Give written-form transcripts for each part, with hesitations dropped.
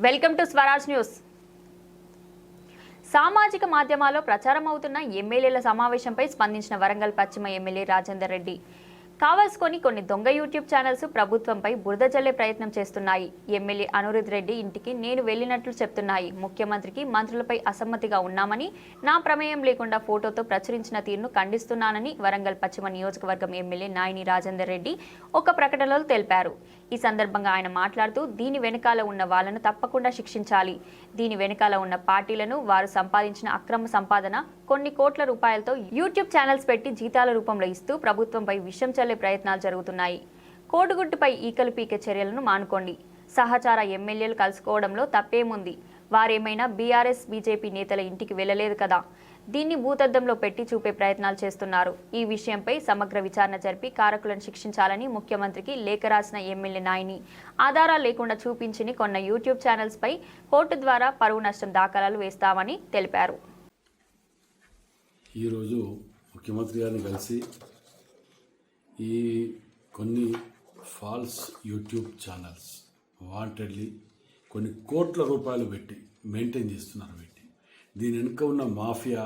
Welcome to Swaraj news. సామాజిక మాధ్యమాల్లో ప్రచారం అవుతున్న ఎమ్మెల్యేల సమావేశంపై స్పందించిన వరంగల్ పశ్చిమ ఎమ్మెల్యే రాజేందర్ రెడ్డి కావాల్సుకొని కొన్ని దొంగ యూట్యూబ్ ఛానల్స్ ప్రభుత్వంపై బురద జల్లే ప్రయత్నం చేస్తున్నాయి. ఎమ్మెల్యే అనురుద్ రెడ్డి ఇంటికి నేను వెళ్లినట్లు చెప్తున్నాయి. ముఖ్యమంత్రికి మంత్రులపై అసమ్మతిగా ఉన్నామని, నా ప్రమేయం లేకుండా ఫోటోతో ప్రచురించిన తీరును ఖండిస్తున్నానని వరంగల్ పశ్చిమ నియోజకవర్గం ఎమ్మెల్యే నాయని రాజేందర్ రెడ్డి ఒక ప్రకటనలో తెలిపారు. ఈ సందర్భంగా ఆయన మాట్లాడుతూ దీని వెనకాల ఉన్న వాళ్లను తప్పకుండా శిక్షించాలి. దీని వెనకాల ఉన్న పార్టీలను, వారు సంపాదించిన అక్రమ సంపాదన కొన్ని కోట్ల రూపాయలతో యూట్యూబ్ ఛానల్స్ పెట్టి జీతాల రూపంలో ఇస్తూ ప్రభుత్వంపై విషం చల్లే ప్రయత్నాలు జరుగుతున్నాయి. కోడిగుడ్డుపై ఈకలు పీకే చర్యలను మానుకోండి. సహచార ఎమ్మెల్యేలు కలుసుకోవడంలో తప్పేముంది? వారేమైనా బీఆర్ఎస్, బీజేపీ నేతల ఇంటికి వెళ్లలేదు కదా. దీన్ని భూతద్దంలో పెట్టి చూపే ప్రయత్నాలు చేస్తున్నారు. ఈ విషయంపై సమగ్ర విచారణ జరిపి కారకులను శిక్షించాలని ముఖ్యమంత్రికి లేఖ రాసిన ఎమ్మెల్యే నాయని ఆధారాలు లేకుండా చూపించి కొన్న యూట్యూబ్ ఛానల్స్ పై కోర్టు ద్వారా పరువు నష్టం దాఖలాలు వేస్తామని తెలిపారు. ఈరోజు ముఖ్యమంత్రి గారిని కలిసి ఈ కొన్ని ఫాల్స్ యూట్యూబ్ ఛానల్స్ వాంటెడ్లీ కొన్ని కోట్ల రూపాయలు పెట్టి మెయింటైన్ చేస్తున్నారు. దీని వెనుక ఉన్న మాఫియా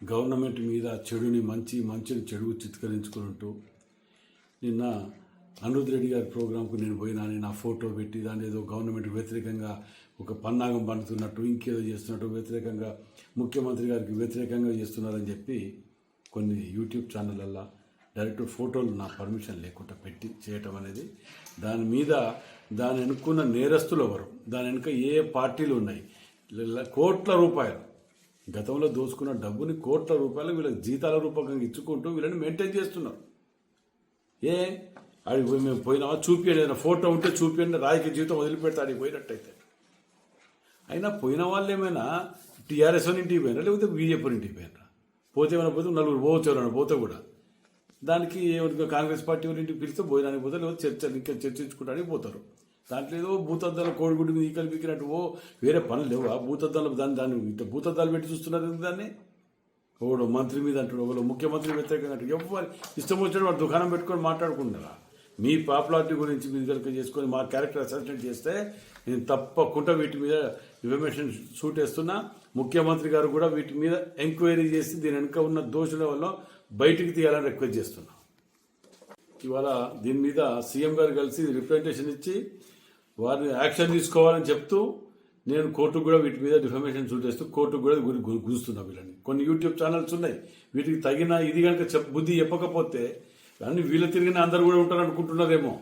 గవర్నమెంట్ మీద చెడుని మంచిని చెడు చిత్కరించుకుంటూ నిన్న అనురుద్ రెడ్డి గారి ప్రోగ్రాంకు నేను పోయినాను, నా ఫోటో పెట్టి దాని ఏదో గవర్నమెంట్ వ్యతిరేకంగా ఒక పన్నాగం పండుతున్నట్టు, ఇంకేదో చేస్తున్నట్టు, వ్యతిరేకంగా ముఖ్యమంత్రి గారికి వ్యతిరేకంగా చేస్తున్నారని చెప్పి కొన్ని యూట్యూబ్ ఛానళ్ళల్లో డైరెక్ట్ ఫోటోలు నా పర్మిషన్ లేకుండా పెట్టి చేయటం అనేది, దాని వెనుకున్న నేరస్తులు ఎవరు, దాని వెనుక ఏ పార్టీలు ఉన్నాయి, కోట్ల రూపాయలు గతంలో దోచుకున్న డబ్బుని కోట్ల రూపాయలు వీళ్ళకి జీతాల రూపకంగా ఇచ్చుకుంటూ వీళ్ళని మెయింటైన్ చేస్తున్నారు. ఆడికి మేము పోయినామా చూపించండి, ఏదైనా ఫోటో ఉంటే చూపించండి, రాయికి జీవితం వదిలిపెడితే ఆడికి పోయినట్టయితే. అయినా పోయిన వాళ్ళు ఏమైనా టీఆర్ఎస్ అని ఇంటికి పోయినా లేకపోతే బీజేపీ ఇంటికి పోయినరా? పోతే ఏమైనా పోతే నలుగురు పోవచ్చు, ఎవరైనా పోతే కూడా దానికి కాంగ్రెస్ పార్టీ వాళ్ళ ఇంటికి పిలిస్తే భోజనానికి పోతే లేకపోతే ఇంకా చర్చించుకోవడానికి పోతారు. దాంట్లో ఏదో భూతద్దాలు కోడిగుడ్డు మీద ఈకలు పీకినట్టు వేరే పనులు లేవు. ఆ భూతద్దాలు దాన్ని ఇంత భూతద్దాలు పెట్టి చూస్తున్నారు. దాన్ని ఒకడు మంత్రి మీద అంటాడు, ఒకడు ముఖ్యమంత్రి వ్యతిరేకంగా అంటాడు. ఎవరు ఇష్టం వచ్చినట్టు వాడు దుకాణం పెట్టుకొని మాట్లాడుకుంటారా? మీ పాపులారిటీ గురించి మీరు కనుక చేసుకొని మా క్యారెక్టర్ అసెస్మెంట్ చేస్తే నేను తప్పకుండా వీటి మీద ఇన్ఫర్మేషన్ షూట్ వేస్తున్నా. ముఖ్యమంత్రి గారు కూడా వీటి మీద ఎంక్వైరీ చేసి దీని వెనుక ఉన్న దోషుల వల్ల బయటికి తీయాలని రిక్వెస్ట్ చేస్తున్నా. ఇవాళ దీని మీద సీఎం గారు కలిసి రిప్రజెంటేషన్ ఇచ్చి వారిని యాక్షన్ తీసుకోవాలని చెప్తూ నేను కోర్టుకు కూడా వీటి మీద డిఫర్మేషన్ షూట్ చేస్తూ కోర్టుకు కూడా గురుస్తున్నా వీళ్ళని. కొన్ని యూట్యూబ్ ఛానల్స్ ఉన్నాయి, వీటికి తగిన ఇది కనుక బుద్ధి చెప్పకపోతే అన్ని వీళ్ళ తిరిగిన అందరు కూడా ఉంటారు అనుకుంటున్నారేమో.